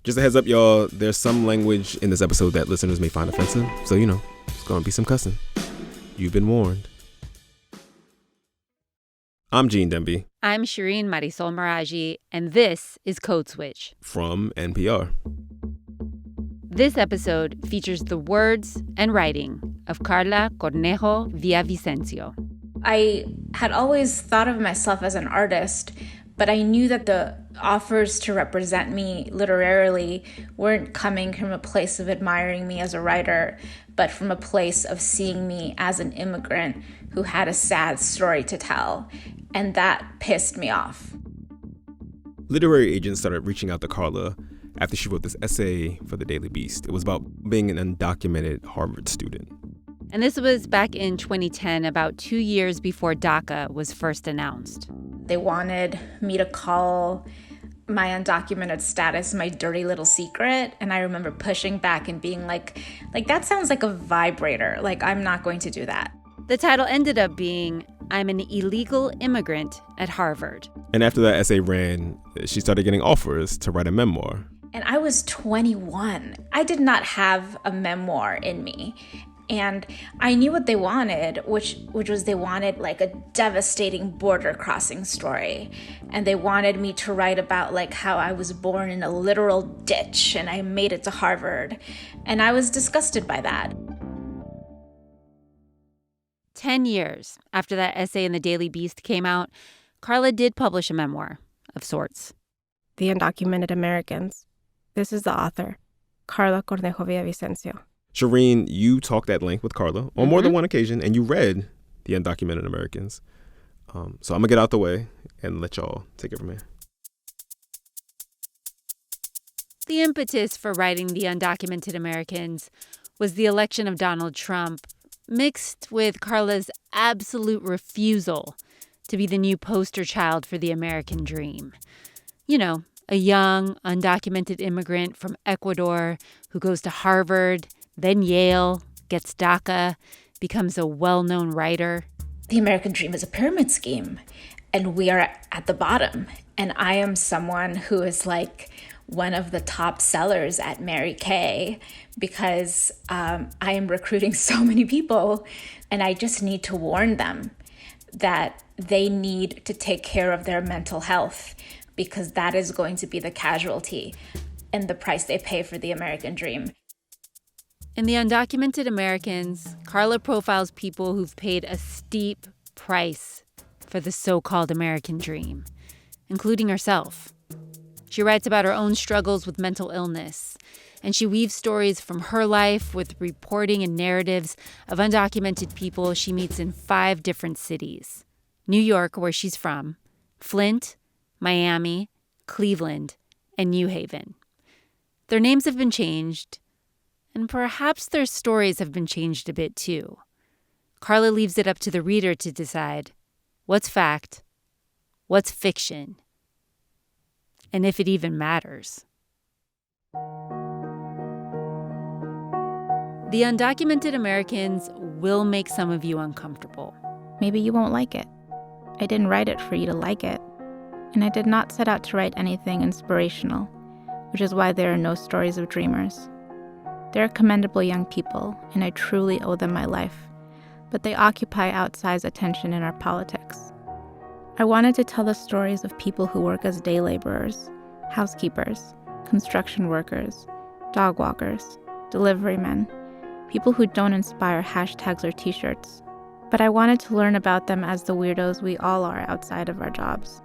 Just a heads up, y'all, there's some language in this episode that listeners may find offensive. So, it's going to be some cussing. You've been warned. I'm Gene Demby. I'm Shireen Marisol Meraji, and this is Code Switch. From NPR. This episode features the words and writing of Karla Cornejo Villavicencio. I had always thought of myself as an artist, but I knew that the offers to represent me literarily weren't coming from a place of admiring me as a writer, but from a place of seeing me as an immigrant who had a sad story to tell. And that pissed me off. Literary agents started reaching out to Karla after she wrote this essay for the Daily Beast. It was about being an undocumented Harvard student. And this was back in 2010, about 2 years before DACA was first announced. They wanted me to call my undocumented status my dirty little secret. And I remember pushing back and being like, that sounds like a vibrator. I'm not going to do that. The title ended up being, I'm an illegal immigrant at Harvard. And after that essay ran, she started getting offers to write a memoir. And I was 21. I did not have a memoir in me. And I knew what they wanted, which was they wanted a devastating border crossing story. And they wanted me to write about how I was born in a literal ditch and I made it to Harvard. And I was disgusted by that. 10 years after that essay in the Daily Beast came out, Karla did publish a memoir of sorts. The Undocumented Americans. This is the author, Karla Cornejo Villavicencio. Shireen, you talked at length with Karla on more than one occasion, and you read The Undocumented Americans. So I'm going to get out the way and let y'all take it from here. The impetus for writing The Undocumented Americans was the election of Donald Trump, mixed with Karla's absolute refusal to be the new poster child for the American dream. A young, undocumented immigrant from Ecuador who goes to Harvard, then Yale, gets DACA, becomes a well-known writer. The American dream is a pyramid scheme, and we are at the bottom. And I am someone who is one of the top sellers at Mary Kay because I am recruiting so many people, and I just need to warn them that they need to take care of their mental health because that is going to be the casualty and the price they pay for the American dream. In The Undocumented Americans, Karla profiles people who've paid a steep price for the so-called American dream, including herself. She writes about her own struggles with mental illness, and she weaves stories from her life with reporting and narratives of undocumented people she meets in 5 different cities: New York, where she's from, Flint, Miami, Cleveland, and New Haven. Their names have been changed, and perhaps their stories have been changed a bit too. Karla leaves it up to the reader to decide what's fact, what's fiction, and if it even matters. The Undocumented Americans will make some of you uncomfortable. Maybe you won't like it. I didn't write it for you to like it. And I did not set out to write anything inspirational, which is why there are no stories of dreamers. They're commendable young people, and I truly owe them my life, but they occupy outsized attention in our politics. I wanted to tell the stories of people who work as day laborers, housekeepers, construction workers, dog walkers, delivery men, people who don't inspire hashtags or t-shirts, but I wanted to learn about them as the weirdos we all are outside of our jobs.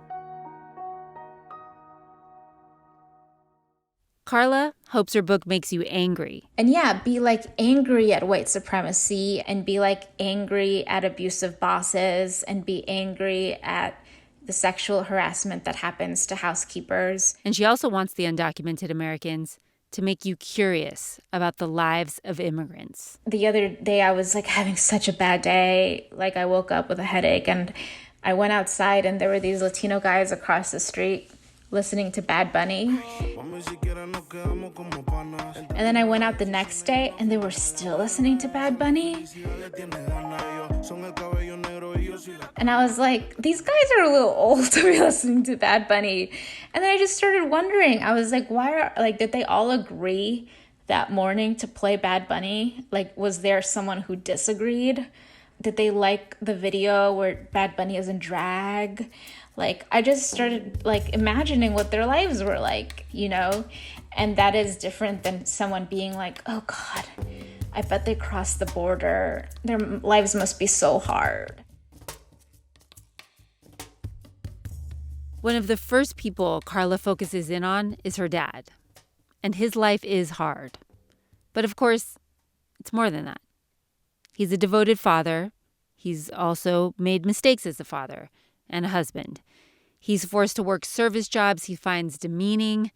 Karla hopes her book makes you angry. And be angry at white supremacy and be angry at abusive bosses and be angry at the sexual harassment that happens to housekeepers. And she also wants The Undocumented Americans to make you curious about the lives of immigrants. The other day I was having such a bad day. I woke up with a headache and I went outside and there were these Latino guys across the street listening to Bad Bunny. And then I went out the next day and they were still listening to Bad Bunny. And I was like, these guys are a little old to be listening to Bad Bunny. And then I just started wondering. I was like, did they all agree that morning to play Bad Bunny? Like, was there someone who disagreed? Did they like the video where Bad Bunny is in drag? Like, I just started imagining what their lives were like, And that is different than someone being like, oh God, I bet they crossed the border. Their lives must be so hard. One of the first people Karla focuses in on is her dad. And his life is hard. But of course, it's more than that. He's a devoted father. He's also made mistakes as a father and a husband. He's forced to work service jobs he finds demeaning,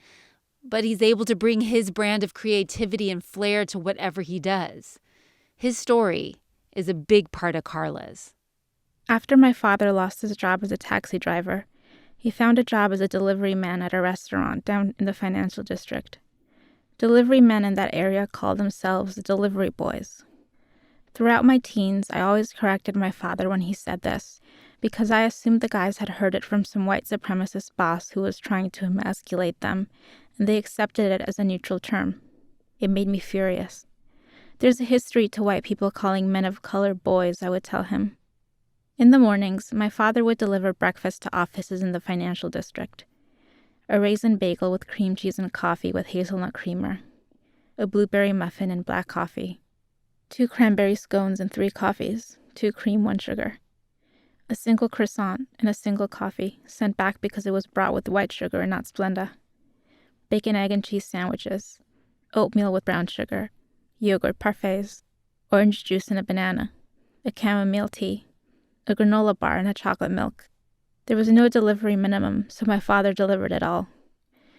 but he's able to bring his brand of creativity and flair to whatever he does. His story is a big part of Karla's. After my father lost his job as a taxi driver, he found a job as a delivery man at a restaurant down in the financial district. Delivery men in that area called themselves the delivery boys. Throughout my teens, I always corrected my father when he said this, because I assumed the guys had heard it from some white supremacist boss who was trying to emasculate them, and they accepted it as a neutral term. It made me furious. There's a history to white people calling men of color boys, I would tell him. In the mornings, my father would deliver breakfast to offices in the financial district. A raisin bagel with cream cheese and coffee with hazelnut creamer. A blueberry muffin and black coffee. 2 cranberry scones and 3 coffees, 2 cream, 1 sugar. A single croissant and a single coffee, sent back because it was brought with white sugar and not Splenda. Bacon, egg, and cheese sandwiches. Oatmeal with brown sugar. Yogurt parfaits. Orange juice and a banana. A chamomile tea. A granola bar and a chocolate milk. There was no delivery minimum, so my father delivered it all.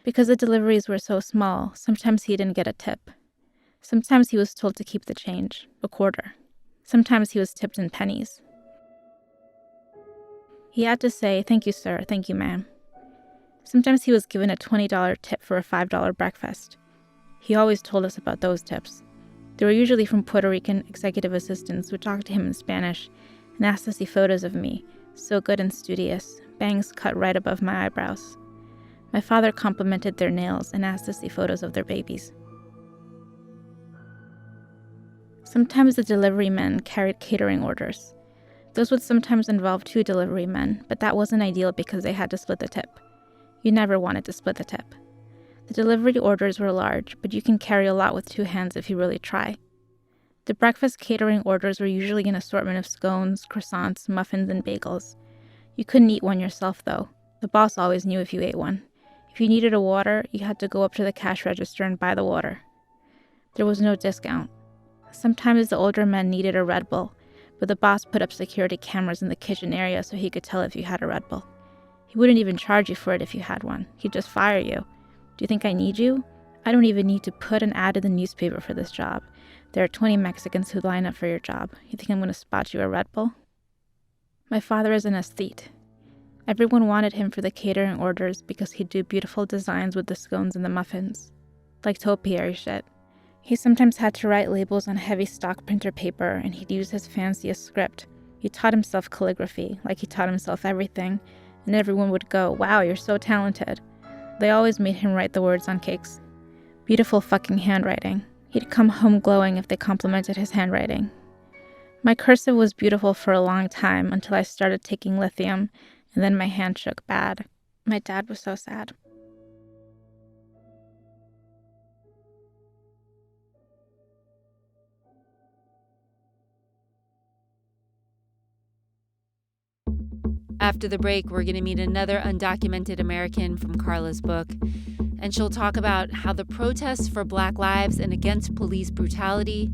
Because the deliveries were so small, sometimes he didn't get a tip. Sometimes he was told to keep the change, a quarter. Sometimes he was tipped in pennies. He had to say, "Thank you, sir, thank you, ma'am." Sometimes he was given a $20 tip for a $5 breakfast. He always told us about those tips. They were usually from Puerto Rican executive assistants who talked to him in Spanish and asked to see photos of me, so good and studious, bangs cut right above my eyebrows. My father complimented their nails and asked to see photos of their babies. Sometimes the delivery men carried catering orders. Those would sometimes involve 2 delivery men, but that wasn't ideal because they had to split the tip. You never wanted to split the tip. The delivery orders were large, but you can carry a lot with 2 hands if you really try. The breakfast catering orders were usually an assortment of scones, croissants, muffins, and bagels. You couldn't eat one yourself, though. The boss always knew if you ate one. If you needed a water, you had to go up to the cash register and buy the water. There was no discount. Sometimes the older men needed a Red Bull, but the boss put up security cameras in the kitchen area so he could tell if you had a Red Bull. He wouldn't even charge you for it if you had one. He'd just fire you. Do you think I need you? I don't even need to put an ad in the newspaper for this job. There are 20 Mexicans who line up for your job. You think I'm going to spot you a Red Bull? My father is an aesthete. Everyone wanted him for the catering orders because he'd do beautiful designs with the scones and the muffins. Like topiary shit. He sometimes had to write labels on heavy stock printer paper, and he'd use his fanciest script. He taught himself calligraphy, like he taught himself everything, and everyone would go, "Wow, you're so talented." They always made him write the words on cakes. Beautiful fucking handwriting. He'd come home glowing if they complimented his handwriting. My cursive was beautiful for a long time until I started taking lithium, and then my hand shook bad. My dad was so sad. After the break, we're going to meet another undocumented American from Karla's book, and she'll talk about how the protests for Black lives and against police brutality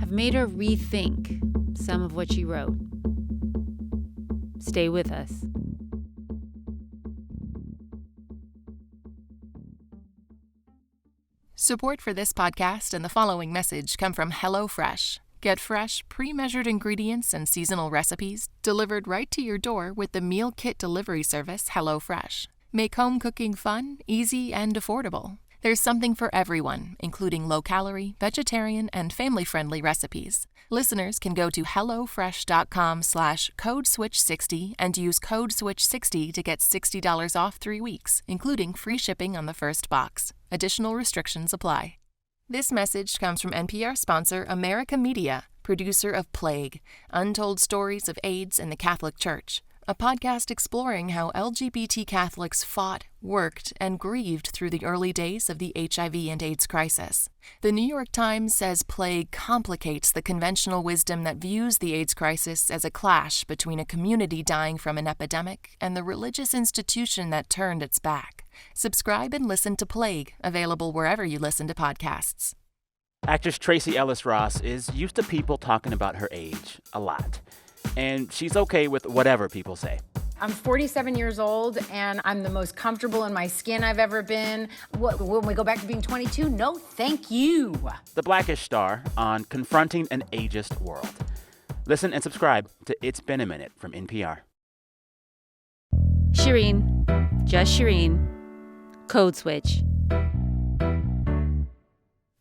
have made her rethink some of what she wrote. Stay with us. Support for this podcast and the following message come from HelloFresh. Get fresh, pre-measured ingredients and seasonal recipes delivered right to your door with the meal kit delivery service HelloFresh. Make home cooking fun, easy, and affordable. There's something for everyone, including low-calorie, vegetarian, and family-friendly recipes. Listeners can go to hellofresh.com/codeswitch60 and use code SWITCH60 to get $60 off 3 weeks, including free shipping on the first box. Additional restrictions apply. This message comes from NPR sponsor America Media, producer of Plague, Untold Stories of AIDS in the Catholic Church, a podcast exploring how LGBT Catholics fought, worked, and grieved through the early days of the HIV and AIDS crisis. The New York Times says Plague complicates the conventional wisdom that views the AIDS crisis as a clash between a community dying from an epidemic and the religious institution that turned its back. Subscribe and listen to Plague, available wherever you listen to podcasts. Actress Tracee Ellis Ross is used to people talking about her age a lot. And she's okay with whatever people say. I'm 47 years old, and I'm the most comfortable in my skin I've ever been. When we go back to being 22, no thank you. The Blackish star on confronting an ageist world. Listen and subscribe to It's Been a Minute from NPR. Shireen, just Shireen, Code Switch.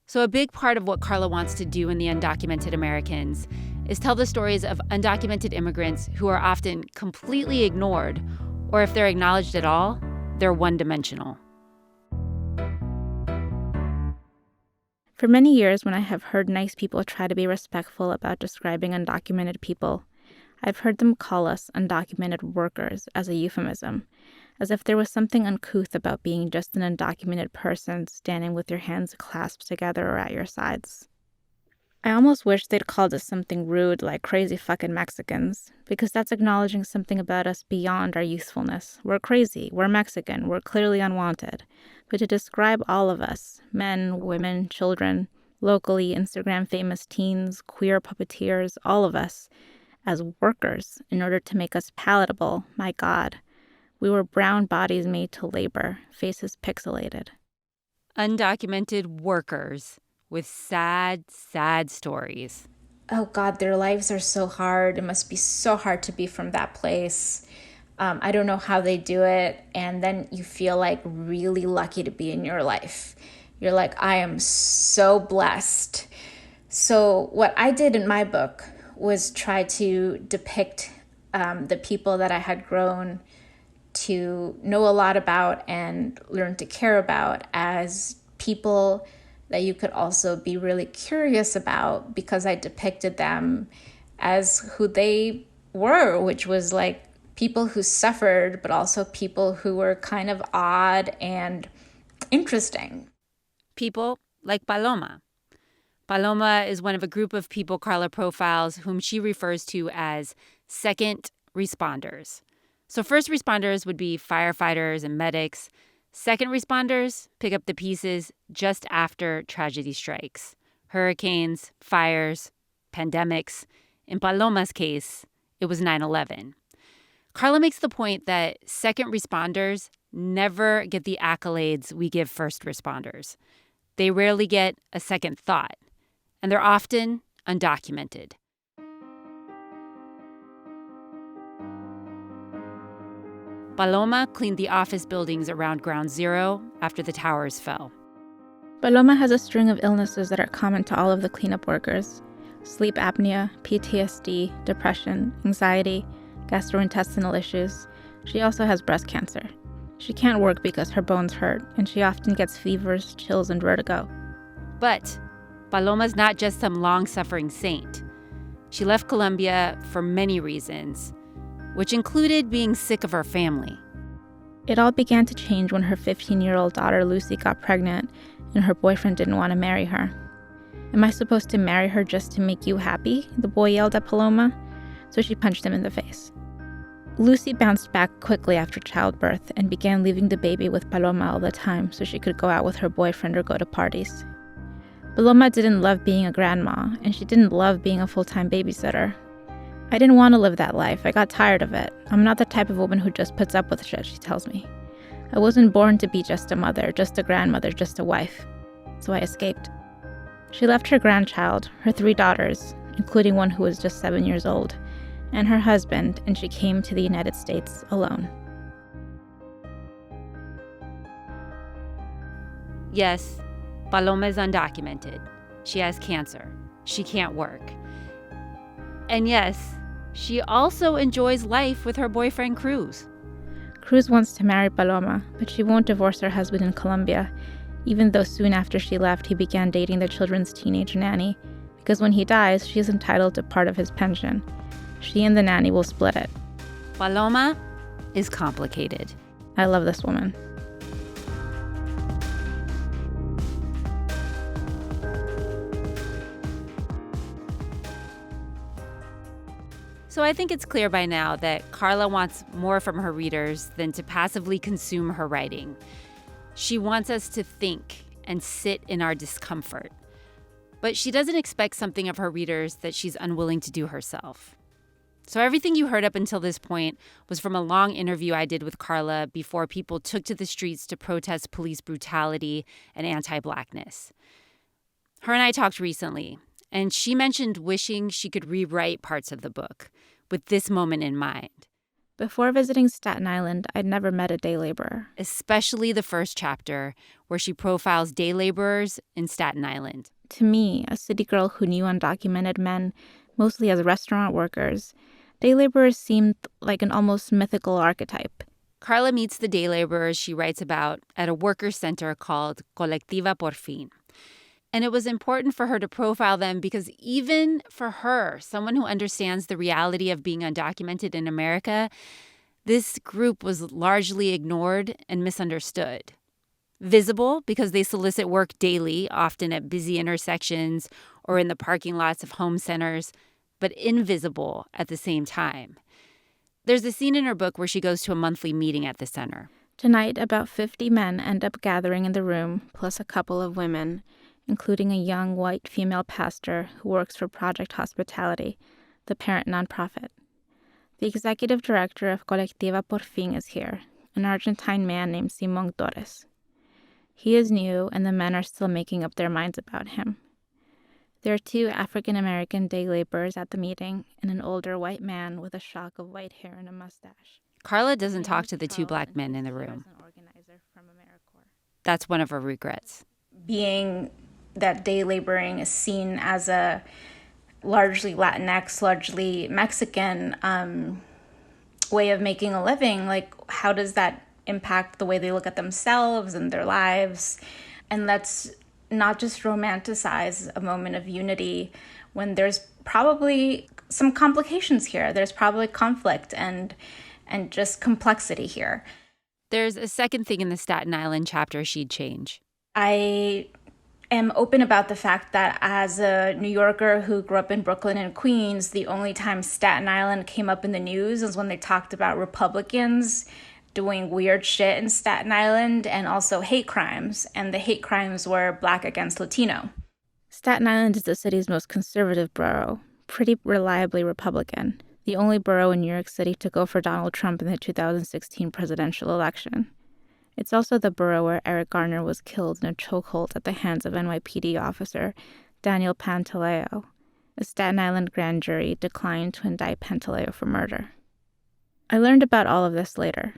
So a big part of what Karla wants to do in the Undocumented Americans is tell the stories of undocumented immigrants who are often completely ignored, or if they're acknowledged at all, they're one-dimensional. For many years, when I have heard nice people try to be respectful about describing undocumented people, I've heard them call us undocumented workers as a euphemism, as if there was something uncouth about being just an undocumented person standing with your hands clasped together or at your sides. I almost wish they'd called us something rude like crazy fucking Mexicans, because that's acknowledging something about us beyond our youthfulness. We're crazy, we're Mexican, we're clearly unwanted. But to describe all of us, men, women, children, locally Instagram famous teens, queer puppeteers, all of us, as workers in order to make us palatable, my God. We were brown bodies made to labor, faces pixelated. Undocumented workers with sad, sad stories. Oh God, their lives are so hard. It must be so hard to be from that place. I don't know how they do it. And then you feel like really lucky to be in your life. You're like, I am so blessed. So what I did in my book was try to depict the people that I had grown to know a lot about and learn to care about as people that you could also be really curious about, because I depicted them as who they were, which was like people who suffered, but also people who were kind of odd and interesting. People like Paloma. Paloma is one of a group of people Karla profiles whom she refers to as second responders. So first responders would be firefighters and medics. Second responders pick up the pieces just after tragedy strikes. Hurricanes, fires, pandemics. In Paloma's case, it was 9/11. Karla makes the point that second responders never get the accolades we give first responders. They rarely get a second thought, and they're often undocumented. Paloma cleaned the office buildings around Ground Zero after the towers fell. Paloma has a string of illnesses that are common to all of the cleanup workers: sleep apnea, PTSD, depression, anxiety, gastrointestinal issues. She also has breast cancer. She can't work because her bones hurt, and she often gets fevers, chills, and vertigo. But Paloma's not just some long-suffering saint. She left Colombia for many reasons, which included being sick of her family. It all began to change when her 15-year-old daughter Lucy got pregnant and her boyfriend didn't want to marry her. "Am I supposed to marry her just to make you happy?" the boy yelled at Paloma, so she punched him in the face. Lucy bounced back quickly after childbirth and began leaving the baby with Paloma all the time so she could go out with her boyfriend or go to parties. Paloma didn't love being a grandma, and she didn't love being a full-time babysitter. "I didn't want to live that life. I got tired of it. I'm not the type of woman who just puts up with shit," she tells me. "I wasn't born to be just a mother, just a grandmother, just a wife. So I escaped." She left her grandchild, her 3 daughters, including one who was just 7 years old, and her husband, and she came to the United States alone. Yes, Paloma is undocumented. She has cancer. She can't work. And yes, she also enjoys life with her boyfriend, Cruz. Cruz wants to marry Paloma, but she won't divorce her husband in Colombia, even though soon after she left, he began dating the children's teenage nanny, because when he dies, she is entitled to part of his pension. She and the nanny will split it. Paloma is complicated. I love this woman. So I think it's clear by now that Karla wants more from her readers than to passively consume her writing. She wants us to think and sit in our discomfort. But she doesn't expect something of her readers that she's unwilling to do herself. So everything you heard up until this point was from a long interview I did with Karla before people took to the streets to protest police brutality and anti-Blackness. Her and I talked recently, and she mentioned wishing she could rewrite parts of the book with this moment in mind. Before visiting Staten Island, I'd never met a day laborer. Especially the first chapter, where she profiles day laborers in Staten Island. To me, a city girl who knew undocumented men, mostly as restaurant workers, day laborers seemed like an almost mythical archetype. Karla meets the day laborers she writes about at a worker center called Colectiva Por Fin. And it was important for her to profile them because even for her, someone who understands the reality of being undocumented in America, this group was largely ignored and misunderstood. Visible because they solicit work daily, often at busy intersections or in the parking lots of home centers, but invisible at the same time. There's a scene in her book where she goes to a monthly meeting at the center. Tonight, about 50 men end up gathering in the room, plus a couple of women, including a young white female pastor who works for Project Hospitality, the parent nonprofit. The executive director of Colectiva Por Fin is here, an Argentine man named Simón Torres. He is new, and the men are still making up their minds about him. There are 2 African-American day laborers at the meeting and an older white man with a shock of white hair and a mustache. Karla doesn't talk to the 2 black men in the room. That's one of her regrets. Being that day laboring is seen as a largely Latinx, largely Mexican way of making a living, like how does that impact the way they look at themselves and their lives? And let's not just romanticize a moment of unity when there's probably some complications here. There's probably conflict and just complexity here. There's a second thing in the Staten Island chapter she'd change. I am open about the fact that as a New Yorker who grew up in Brooklyn and Queens, the only time Staten Island came up in the news is when they talked about Republicans doing weird shit in Staten Island and also hate crimes. And the hate crimes were Black against Latino. Staten Island is the city's most conservative borough, pretty reliably Republican, the only borough in New York City to go for Donald Trump in the 2016 presidential election. It's also the borough where Eric Garner was killed in a chokehold at the hands of NYPD officer Daniel Pantaleo. A Staten Island grand jury declined to indict Pantaleo for murder. I learned about all of this later,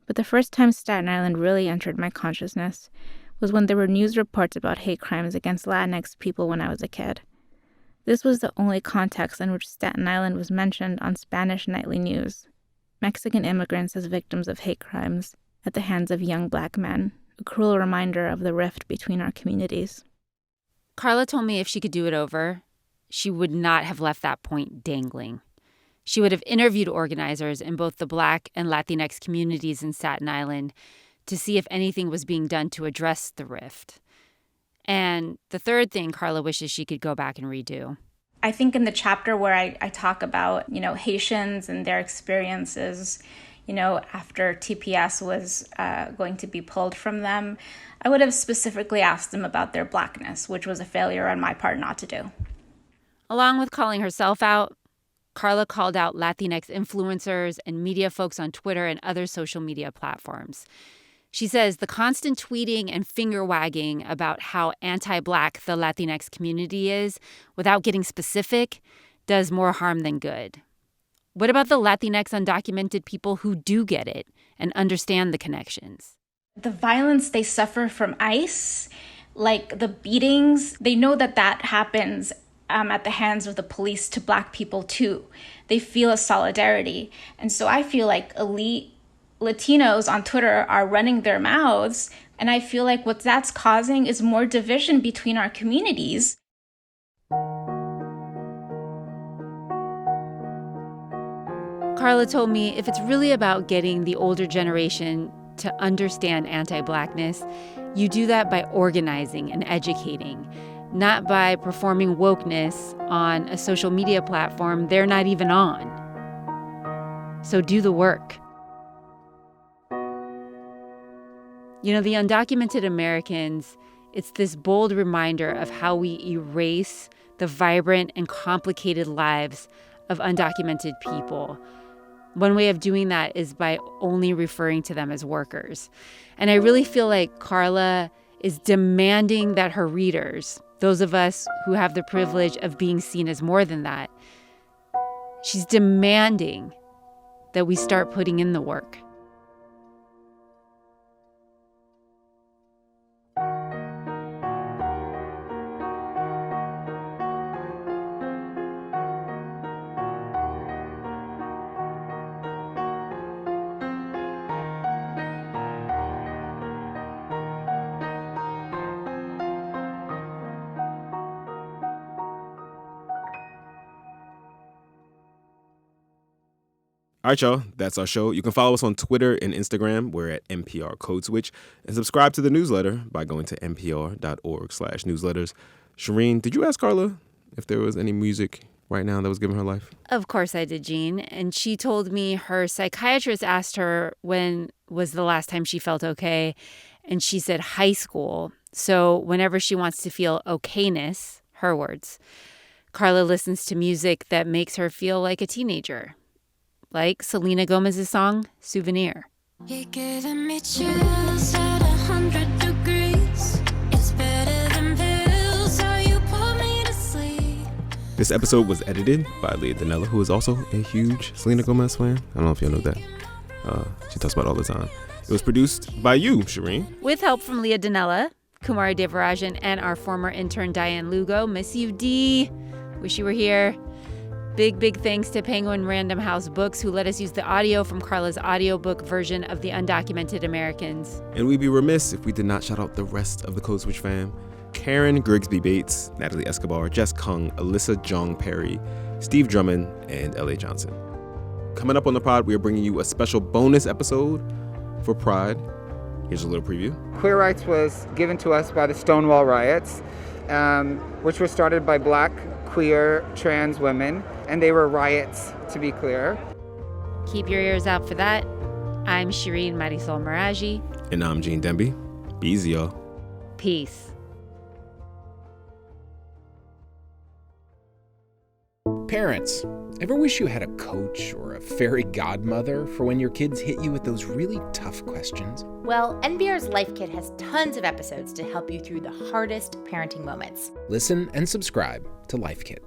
but the first time Staten Island really entered my consciousness was when there were news reports about hate crimes against Latinx people when I was a kid. This was the only context in which Staten Island was mentioned on Spanish nightly news. Mexican immigrants as victims of hate crimes at the hands of young Black men, a cruel reminder of the rift between our communities. Karla told me if she could do it over, she would not have left that point dangling. She would have interviewed organizers in both the Black and Latinx communities in Staten Island to see if anything was being done to address the rift. And the third thing Karla wishes she could go back and redo. I think in the chapter where I talk about, Haitians and their experiences, after TPS was going to be pulled from them, I would have specifically asked them about their Blackness, which was a failure on my part not to do. Along with calling herself out, Karla called out Latinx influencers and media folks on Twitter and other social media platforms. She says the constant tweeting and finger-wagging about how anti-Black the Latinx community is, without getting specific, does more harm than good. What about the Latinx undocumented people who do get it and understand the connections? The violence they suffer from ICE, like the beatings, they know that happens at the hands of the police to Black people too. They feel a solidarity. And so I feel like elite Latinos on Twitter are running their mouths. And I feel like what that's causing is more division between our communities. Karla told me if it's really about getting the older generation to understand anti-Blackness, you do that by organizing and educating, not by performing wokeness on a social media platform they're not even on. So do the work. You know, the Undocumented Americans, it's this bold reminder of how we erase the vibrant and complicated lives of undocumented people. One way of doing that is by only referring to them as workers. And I really feel like Karla is demanding that her readers, those of us who have the privilege of being seen as more than that, she's demanding that we start putting in the work. All right, y'all, that's our show. You can follow us on Twitter and Instagram. We're at NPR Code Switch. And subscribe to the newsletter by going to npr.org/newsletters. Shireen, did you ask Karla if there was any music right now that was giving her life? Of course I did, Jean. And she told me her psychiatrist asked her when was the last time she felt okay. And she said high school. So whenever she wants to feel okayness, her words, Karla listens to music that makes her feel like a teenager. Like Selena Gomez's song, Souvenir. You're giving me chills at 100 degrees. It's better than pills, so you put me to sleep. This episode was edited by Leah Donnella, who is also a huge Selena Gomez fan. I don't know if y'all know that. She talks about it all the time. It was produced by you, Shireen. With help from Leah Donnella, Kumari Devarajan, and our former intern, Diane Lugo. Miss you, D. Wish you were here. Big thanks to Penguin Random House Books, who let us use the audio from Karla's audiobook version of The Undocumented Americans. And we'd be remiss if we did not shout out the rest of the Code Switch fam. Karen Grigsby Bates, Natalie Escobar, Jess Kung, Alyssa Jong Perry, Steve Drummond, and L.A. Johnson. Coming up on the pod, we are bringing you a special bonus episode for Pride. Here's a little preview. Queer rights was given to us by the Stonewall riots, which were started by Black, queer, trans women, and they were riots, to be clear. Keep your ears out for that. I'm Shireen Marisol Meraji. And I'm Gene Demby. Be easy, y'all. Peace. Parents, ever wish you had a coach or a fairy godmother for when your kids hit you with those really tough questions? Well, NPR's Life Kit has tons of episodes to help you through the hardest parenting moments. Listen and subscribe to Life Kit.